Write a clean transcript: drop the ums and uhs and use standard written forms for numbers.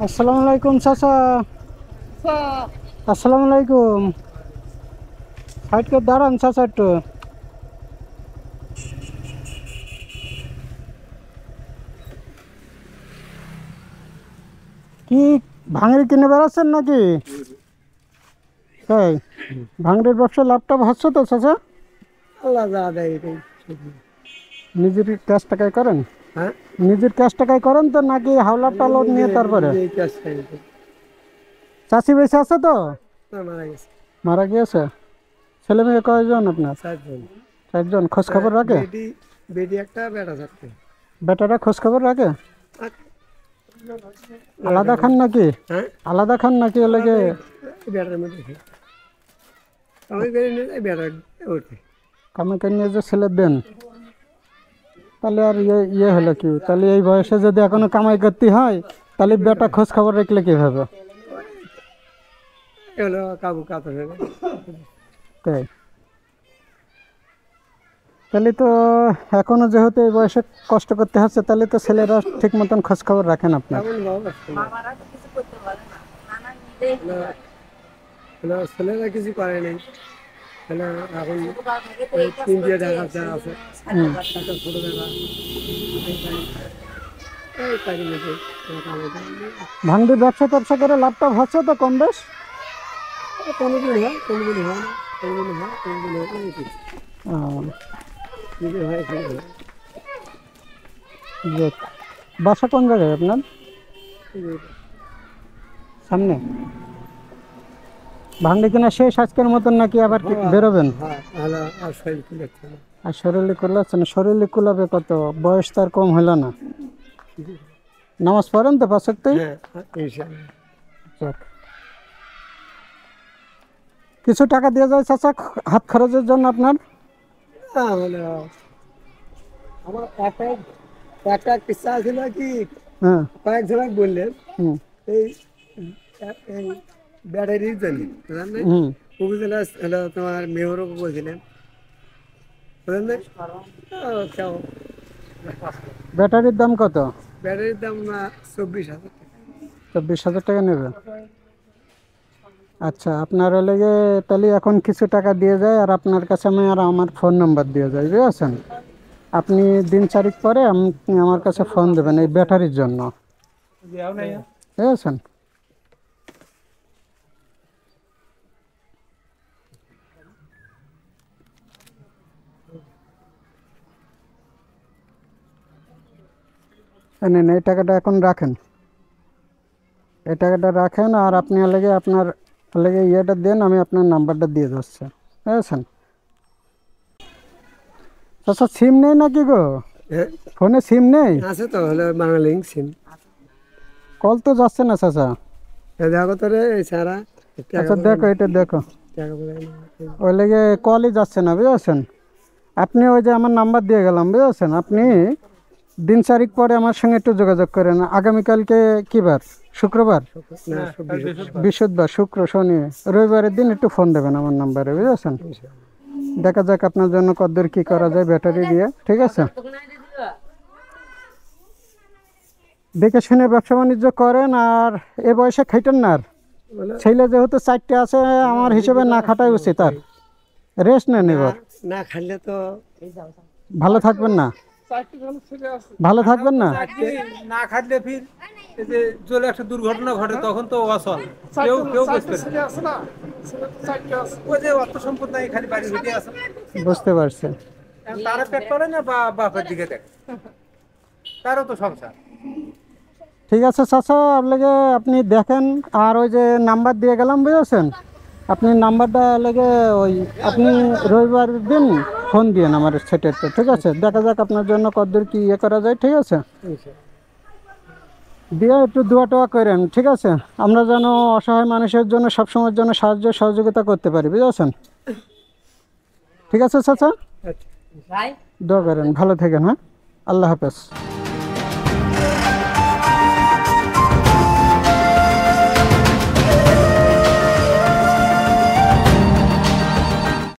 আসসালামু আলাইকুম চাচা। আসসালামু আলাইকুম। সাইড করে দাঁড়ান চাচা একটু। কি ভাঙড়ি কিনে বেড়াচ্ছেন নাকি? তাই ভাঙড়ির ব্যবসা লাভটাভ হচ্ছে তো চাচা? আল্লাহ যা দেয় এটাই। নিজের ক্যাশ টাকায় করেন? হ্যাঁ, নিজের ক্যাশ টাকায় করেন তো নাকি হাওলার টাওলার নিয়ে? তারপরে নিজেই কাজ খাই তো। চাষি বেঁচে আছে তো? না, মারা গেছে। মারা গিয়েছে? ছেলে মেয়ে কয়জন আপনার? 4 জন। 4জন। খোঁজ খবর রাখে? বেটি বেটি একটা, বেটা চারটে। বেটারা খোঁজ খবর রাখে? আর আলাদা খান নাকি? হ্যাঁ, আলাদা খান নাকি? ওলাগে বেটার মধ্যে খাই। আমি বেরিয়ে নিয়ে যাই, বেটা ওঠে। কামাকে নিয়ে যে ছেলে দেন, তাহলে আর ইয়ে হলো কি? তাহলে এই বয়সে যদি এখনো কামাই করতে হয়, তাহলে বেটা খোঁজ খবর রাখলে কিভাবে? এগুলো কাবু কাতর হয়ে গেছে। তাই তাহলে তো এখনো যেহেতু এই বয়সে কষ্ট করতে হচ্ছে, তাহলে তো ছেলেরা ঠিক মতন খোঁজ খবর রাখেন আপনার? তেমন ভাব আসছে না। ছেলেরা কিছু করে নাই। ছেলে এখন ওই 3 দিয়ে ঢাকা আছে। একটা ছোট বেটা এই তাই মধ্যে কামাই করে। ভাঙড়ির ব্যবসা ট্যাবসা করে লাভটা হচ্ছে তো কম বেশ? কোনোদিন হয়, কোনোদিন হয় না, কোনোদিন হয়, কোনোদিন হয় না, এই কিছু। আহ, নিজে হয়, এখানে হয়। যাক। বাসা কোন জায়গায় আপনার? এই যে, সামনে ভাঙড়ি কিনা শেষ আজকের মতন নাকি আবার কি বেরোবেন? হ্যাঁ, তাহলে আর শরীর খুলেছে না। আর শরীরে কুলাচ্ছে না? শরীরে কুলাবে কত? বয়স তার কম হইল না। নামাজ পড়েন তো পাঁচ ওয়াক্তই? হ্যাঁ, ইনশাআল্লাহ। যাক। কিছু টাকা দিয়ে যায় চাচা হাত খরচের জন্য আপনার? তাহলে আমার একটা কিস্সা ছিল কি, হ্যাঁ। কয়েকজনক বললেন হুম এই এই ব্যাটারির জন্য, জানেন? হুম। উপজেলা হলো তোমার মেয়রও বলছিলেন, বুঝলেন না? কেউ ব্যাটারির দাম কত? ব্যাটারির দাম না 24,000 টাকা। 24,000 টাকা নেবে? আচ্ছা, আপনার লেগে তাহলে এখন কিছু টাকা দিয়ে যায়, আর আপনার কাছে আমি আর আমার ফোন নাম্বার দিয়ে যাই, বুঝেছেন? আপনি দিন চারিক পরে আপনি আমার কাছে ফোন দেবেন এই ব্যাটারির জন্য, বুঝেছেন? নেন, এই টাকাটা এখন রাখেন। এই টাকাটা রাখেন, আর আপনি লেগে আপনার লেগে ইয়েটা দেন, আমি আপনার নাম্বারটা দিয়ে যাচ্ছি, বুঝেছেন? আচ্ছা, সিম নেই নাকি গো? হ্যাঁ, ফোনে সিম নেই? আছে তো, হলো বাঙালি সিম। কল তো যাচ্ছে না চাচা। দেখো তো রে, এছাড়া আচ্ছা দেখো, এটা দেখো। টাকা পয়সা ওই লেগে কলই যাচ্ছে না, বুঝেছেন? আপনি ওই যে আমার নাম্বার দিয়ে গেলাম, বুঝেছেন? আপনি দিন চারিক পরে আমার সঙ্গে একটু যোগাযোগ করেন। আগামীকালকে কি বার? শুক্রবার? না, বৃহস্পতিবার, শুক্র, শনি, রবিবারের দিন একটু ফোন দেবেন আমার নাম্বারে, বুঝেছেন? দেখা যাক আপনার জন্য কতদূর কি করা যায় ব্যাটারি দিয়ে, ঠিক আছে? দেখে শুনে ব্যবসা বাণিজ্য করেন, আর এ বয়সে খাইটেন না আর। ছেলে যেহেতু 4টে আছে, আমার হিসেবে না খাটাই উচিত। আর রেস্ট নেন এবার। না খাইলে তো ভালো থাকবেন না? ভালো থাকবেন না? না খাটলে ফির এই যে চলে একটা দুর্ঘটনা ঘটে, তখন তো অসল কেউ কেউ বুঝতে পারে না। ওই যে অর্থ সম্পদ নাই, খালি বাড়ি ঘুরে আসে। বুঝতে পারছি। এখন তারা পেট করে না, বা বাপের দিকে দেখে, তারও তো সংসার। ঠিক আছে চাচা, আপনাকে আপনি দেখেন, আর ওই যে নাম্বার দিয়ে গেলাম, বুঝেছেন? আপনি নাম্বারটা লেগে ওই আপনি রবিবার দিন ফোন দিয়েন আমার সেটের, তো ঠিক আছে? দেখা যাক আপনার জন্য কতদূর কি ইয়ে করা যায়, ঠিক আছে? দিয়ে একটু দোয়া টোয়া করেন, ঠিক আছে? আমরা যেন অসহায় মানুষের জন্য সবসময়ের জন্য সাহায্য সহযোগিতা করতে পারি, বুঝেছেন? ঠিক আছে চাচা, আচ্ছা। দোয়া করেন, ভালো থাকেন। হ্যাঁ, আল্লাহ হাফেজ।